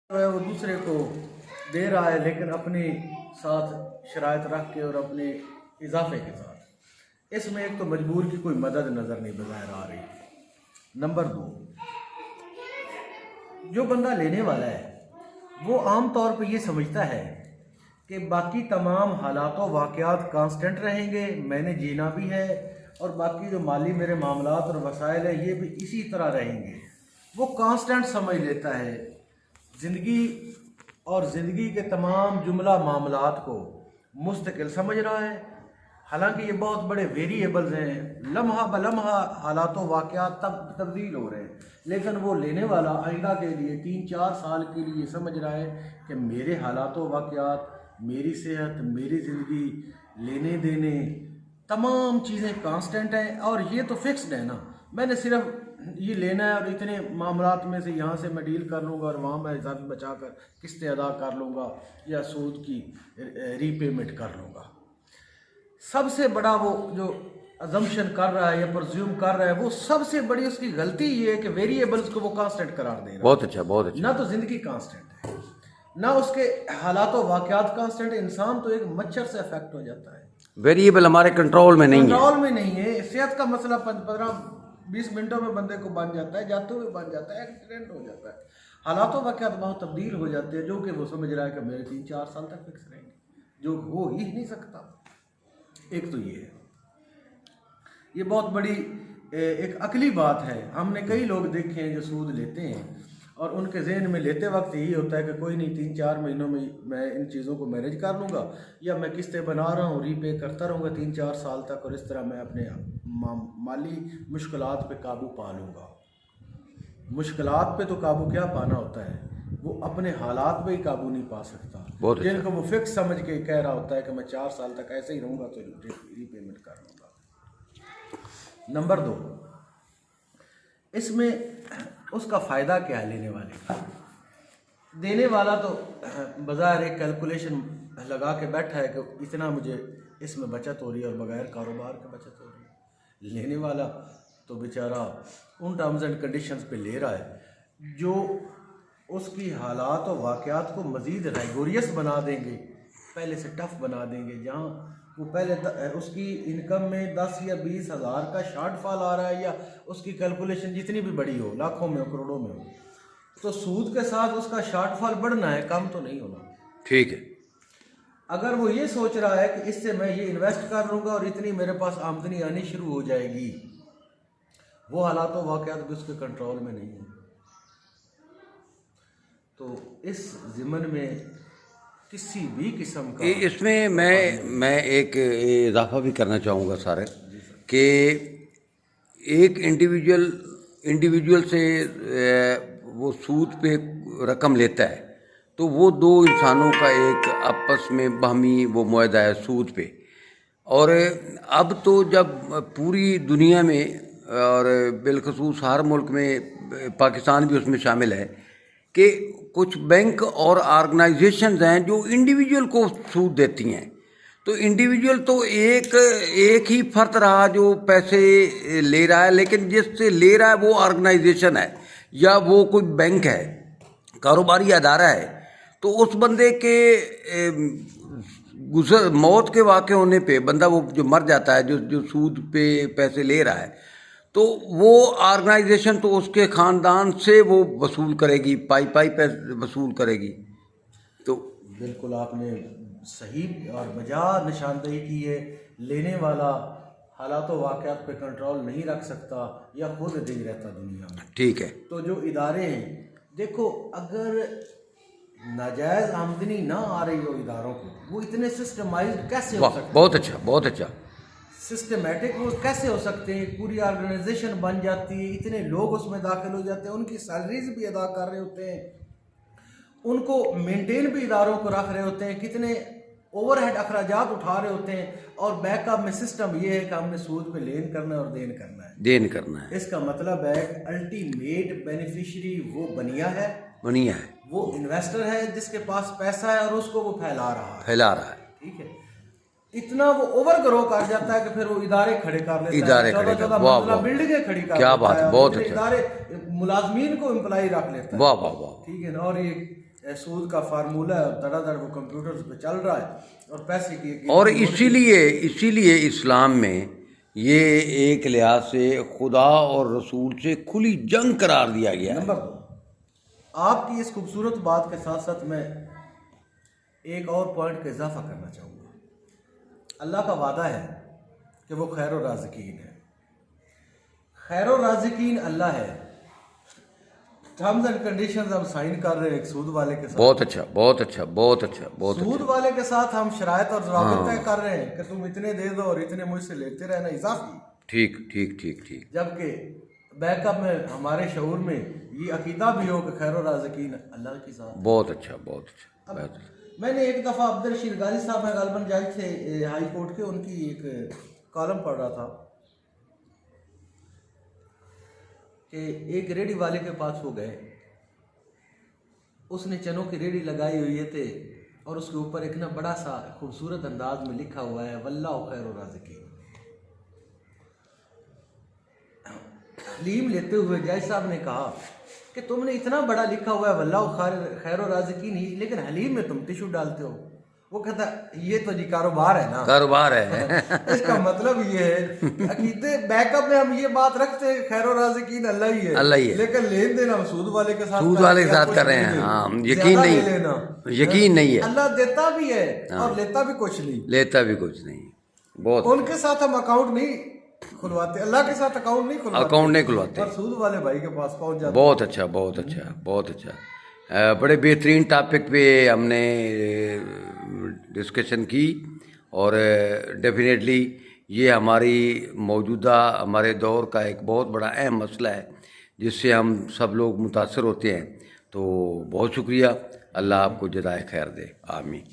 वो दूसरे को दे रहा है, लेकिन अपनी साथ शराइत रख के और अपने इजाफे के साथ। इसमें एक तो मजबूर की कोई मदद नज़र नहीं बज़ाहिर आ रही। नंबर 2, जो बंदा लेने वाला है वो आम तौर पे ये समझता है कि बाकी तमाम हालात व वाक़यात कांस्टेंट रहेंगे, मैंने जीना भी है और बाकी जो माली मेरे मामलात और वसाइल है ये भी इसी तरह रहेंगे। वो कांस्टेंट समझ लेता है ज़िंदगी और ज़िंदगी के तमाम जुमला मामलात को मुस्तकिल समझ रहा है। हालांकि ये बहुत बड़े वेरिएबल्स हैं, लम्हा बलम्हा हालात वाक़यात तब तब्दील हो रहे हैं, लेकिन वो लेने वाला आइंदा के लिए 3-4 साल के लिए समझ रहा है कि मेरे हालात वाक़यात, मेरी सेहत, मेरी ज़िंदगी, लेने देने, तमाम चीज़ें कांस्टेंट हैं और ये तो फिक्स्ड है ना। मैंने सिर्फ ये लेना है और इतने मामलात में से यहाँ से मैं डील कर लूँगा और वहाँ मैं हिसाब बचा कर किस्तें अदा कर लूँगा या सूद की रीपेमेंट कर लूँगा। सबसे बड़ा वो जो अजम्पशन कर रहा है या प्रज्यूम कर रहा है, वो सबसे बड़ी उसकी गलती ये है कि वेरिएबल्स को वो कांस्टेंट करार दे रहा है। बहुत अच्छा, बहुत अच्छा। ना तो ज़िंदगी कांस्टेंट है, ना उसके हालात व वाक़यात कांस्टेंट है। इंसान तो एक मच्छर से अफेक्ट हो जाता है, वेरिएबल हमारे कंट्रोल में नहीं है। कंट्रोल में नहीं है। सेहत का मसला 15-20 मिनटों में बंदे को बन जाता है, जाते हुए बन जाता है, एक्सीडेंट हो जाता है, हालात वाक़यात बहुत तब्दील हो जाते हैं, जो कि वो समझ रहा है कि मेरे 3-4 साल तक फिक्स रहेंगे, जो हो ही नहीं सकता। एक तो ये है, ये बहुत बड़ी एक अकली बात है। हमने कई लोग देखे हैं जो सूद लेते हैं और उनके जहन में लेते वक्त यही होता है कि कोई नहीं, 3-4 महीनों में मैं इन चीज़ों को मैनेज कर लूँगा, या मैं किस्तें बना रहा हूँ, रीपे करता रहूँगा 3-4 साल तक और इस तरह मैं अपने माली मुश्किलात पे काबू पा लूँगा। मुश्किलात पे तो काबू क्या पाना होता है, वो अपने हालात पे ही काबू नहीं पा सकता। जिनको वो फिक्स समझ के कह रहा होता है कि मैं 4 साल तक ऐसे ही रहूँगा तो रीपेमेंट कर लूँगा। नंबर 2, इसमें उसका फ़ायदा क्या है लेने वाले का? देने वाला तो बाज़ार एक कैलकुलेशन लगा के बैठा है कि इतना मुझे इसमें बचत हो रही है और बग़ैर कारोबार के बचत हो रही है। लेने वाला तो बेचारा उन टर्म्स एंड कंडीशंस पे ले रहा है जो उसकी हालात और वाक़यात को मज़ीद रेगोरियस बना देंगे, पहले से टफ़ बना देंगे। जहाँ वो पहले उसकी इनकम में 10 या 20 हज़ार का शॉर्टफॉल आ रहा है, या उसकी कैलकुलेशन जितनी भी बड़ी हो, लाखों में हो, करोड़ों में हो, तो सूद के साथ उसका शॉर्टफॉल बढ़ना है, कम तो नहीं होना। ठीक है। अगर वो ये सोच रहा है कि इससे मैं ये इन्वेस्ट कर लूँगा और इतनी मेरे पास आमदनी आनी शुरू हो जाएगी, वो हालात व वाक़यात भी उसके कंट्रोल में नहीं है। तो इस ज़िमन में किसी भी किस्म का इसमें मैं एक इजाफा भी करना चाहूँगा सारे कि एक इंडिविजुअल से वो सूद पे रकम लेता है तो वो 2 इंसानों का एक आपस में बाहमी वो मुआहदा है सूद पे। और अब तो जब पूरी दुनिया में और बिलखसूस हर मुल्क में, पाकिस्तान भी उसमें शामिल है, कि कुछ बैंक और ऑर्गेनाइजेशंस हैं जो इंडिविजुअल को सूद देती हैं। तो इंडिविजुअल तो एक ही फर्द रहा जो पैसे ले रहा है, लेकिन जिससे ले रहा है वो ऑर्गेनाइजेशन है या वो कोई बैंक है, कारोबारी अदारा है। तो उस बंदे के मौत के वाक़े होने पे बंदा वो जो मर जाता है, जो सूद पे पैसे ले रहा है, तो वो ऑर्गेनाइजेशन तो उसके ख़ानदान से वो वसूल करेगी, पाई पैसे वसूल करेगी। तो बिल्कुल आपने सही और बजा निशानदेही की है। लेने वाला हालात व वाक़यात पे कंट्रोल नहीं रख सकता या खुद नहीं रहता दुनिया में। ठीक है। तो जो इदारे हैं, देखो, अगर नाजायज़ आमदनी ना आ रही हो इदारों को, वो इतने सिस्टमाइज्ड कैसे हो सकते हैं? बहुत अच्छा, बहुत अच्छा। सिस्टमेटिक वो कैसे हो सकते हैं? पूरी ऑर्गेनाइजेशन बन जाती है, इतने लोग उसमें दाखिल हो जाते हैं, उनकी सैलरीज भी अदा कर रहे होते हैं, उनको मेंटेन भी इदारों को रख रहे होते हैं, कितने ओवरहेड अखराजात उठा रहे होते हैं, और बैकअप में सिस्टम ये है कि हमने सूद पे लेन करना है और देन करना है। इसका मतलब है अल्टीमेट बेनिफिशियरी वो बनिया है, वो इन्वेस्टर है जिसके पास पैसा है और उसको वो फैला रहा है। ठीक है, इतना वो ओवर ग्रो कर जाता है कि फिर वो इदारे खड़े कर लेता है, 14 बिल्डिंगें खड़ी कर क्या बात है, बहुत अच्छा। इदारे मुलाजमीन को एम्प्लॉय रख लेता है। वाह वाह वाह। ठीक है ना। और ये سود کا فارمولہ ہے اور دڑا دڑ وہ کمپیوٹرز پہ چل رہا ہے اور پیسے کی اور اسی لیے اسلام میں یہ ایک لحاظ سے خدا اور رسول سے کھلی جنگ قرار دیا گیا ہے۔ نمبر 2، آپ کی اس خوبصورت بات کے ساتھ ساتھ میں ایک اور پوائنٹ کا اضافہ کرنا چاہوں گا۔ اللہ کا وعدہ ہے کہ وہ خیر و رازقین ہے، خیر و رازقین اللہ ہے۔ ٹرمز اینڈ کنڈیشنز ہم سائن کر رہے ہیں ایک سود والے کے ساتھ، بہت اچھا بہت اچھا بہت اچھا بہت سود اچھا، والے کے ساتھ ہم شرائط اور ضوابط طے کر رہے ہیں کہ تم اتنے دے دو اور اتنے مجھ سے لیتے رہنا اضافی، ٹھیک ٹھیک ٹھیک ٹھیک، جبکہ بیک اپ میں ہمارے شعور میں یہ عقیدہ بھی ہو کہ خیر و رازقین اللہ کے ساتھ۔ بہت اچھا بہت اچھا بہت اچھا۔ میں نے ایک دفعہ عبدالرشید غازی صاحب ہیں غالباً جج تھے ہائی کورٹ کے، ان کی ایک کالم پڑھ رہا تھا کہ ایک ریڑھی والے کے پاس وہ گئے، اس نے چنوں کی ریڑھی لگائی ہوئی تھے اور اس کے اوپر ایک نا بڑا سا خوبصورت انداز میں لکھا ہوا ہے واللہ خیر الرازقین۔ حلیم لیتے ہوئے جج صاحب نے کہا کہ تم نے اتنا بڑا لکھا ہوا ہے واللہ خیر الرازقین ہی، لیکن حلیم میں تم ٹشو ڈالتے ہو۔ وہ کہتا یہ تو جی کاروبار ہے نا، کاروبار ہے۔ اس کا مطلب یہ ہے عقیدے بیک اپ میں ہم یہ بات رکھتے ہیں خیر و رازقین اللہ ہی ہے، اللہ ہی ہے، لیکن لین دین ہم سود والے کے ساتھ سود والے کے ساتھ کر رہے ہیں۔ ہاں، یقین نہیں، یقین نہیں ہے، اللہ دیتا بھی ہے اور لیتا بھی کچھ نہیں، لیتا بھی کچھ نہیں۔ بہت ان کے ساتھ ہم اکاؤنٹ نہیں کھلواتے، اللہ کے ساتھ اکاؤنٹ نہیں کھلواتے، اکاؤنٹ نہیں کھلواتے، اور سود والے بھائی کے پاس پہنچ جاتے۔ بہت اچھا بہت اچھا بہت اچھا۔ بڑے بہترین ٹاپک پہ ہم نے ڈسکشن کی، اور ڈیفینیٹلی یہ ہماری موجودہ ہمارے دور کا ایک بہت بڑا اہم مسئلہ ہے جس سے ہم سب لوگ متاثر ہوتے ہیں۔ تو بہت شکریہ، اللہ آپ کو جزائے خیر دے، آمین۔